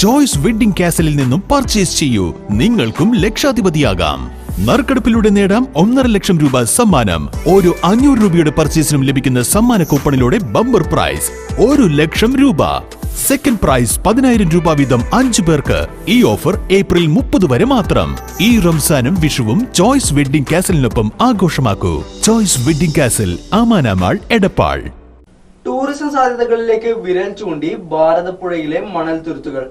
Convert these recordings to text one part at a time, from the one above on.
Choice wedding കാസലിൽ നിന്നും purchase ചെയ്യൂ, നിങ്ങൾക്കും ലക്ഷാധിപതിയാകാം. നറുക്കെടുപ്പിലൂടെ നേടാം 1.5 ലക്ഷം രൂപ സമ്മാനം. ഓരോ 500 രൂപയുടെ പർച്ചേസിനും ലഭിക്കുന്ന സമ്മാന കൂപ്പണിലൂടെ ബമ്പർ പ്രൈസ് 1 ലക്ഷം രൂപ. സെക്കൻഡ് പ്രൈസ് 10,000 രൂപ വീതം 5 പേർക്ക്. ഈ ഓഫർ ഏപ്രിൽ 30 വരെ മാത്രം. ഈ റംസാനും വിഷുവും ചോയ്സ് വെഡ്ഡിംഗ് കാസലിനൊപ്പം ആഘോഷമാക്കൂ. ചോയ്സ് വെഡ്ഡിംഗ് കാസൽ, ആമാനാമാൾ, എടപ്പാൾ. ടൂറിസം സാധ്യതകളിലേക്ക് വിരൽ ചൂണ്ടി ഭാരതപ്പുഴയിലെ മണൽ തുരുത്തുകൾ.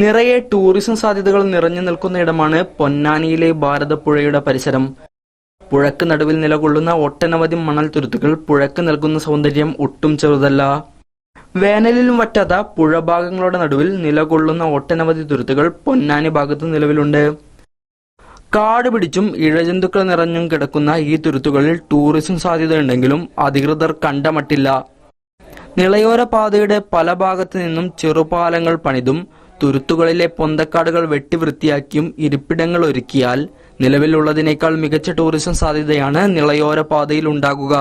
നിറയെ ടൂറിസം സാധ്യതകൾ നിറഞ്ഞു നിൽക്കുന്ന ഇടമാണ് പൊന്നാനിയിലെ ഭാരതപ്പുഴയുടെ പരിസരം. പുഴക്ക് നടുവിൽ നിലകൊള്ളുന്ന ഒട്ടനവധി മണൽ തുരുത്തുകൾ പുഴക്ക് നൽകുന്ന സൗന്ദര്യം ഒട്ടും ചെറുതല്ല. വേനലിലും വറ്റാത്ത പുഴഭാഗങ്ങളുടെ നടുവിൽ നിലകൊള്ളുന്ന ഒട്ടനവധി തുരുത്തുകൾ പൊന്നാനി ഭാഗത്ത് നിലവിലുണ്ട്. കാട് പിടിച്ചും ഇഴജന്തുക്കൾ നിറഞ്ഞും കിടക്കുന്ന ഈ തുരുത്തുകളിൽ ടൂറിസം സാധ്യതയുണ്ടെങ്കിലും അധികൃതർ കണ്ടമട്ടില്ല. നിളയോര പാതയുടെ പല ഭാഗത്തു നിന്നും ചെറുപാലങ്ങൾ പണിതും തുരുത്തുകളിലെ പൊന്തക്കാടുകൾ വെട്ടിവൃത്തിയാക്കിയും ഇരിപ്പിടങ്ങൾ ഒരുക്കിയാൽ നിലവിലുള്ളതിനേക്കാൾ മികച്ച ടൂറിസം സാധ്യതയാണ് നിളയോര പാതയിൽ ഉണ്ടാകുക.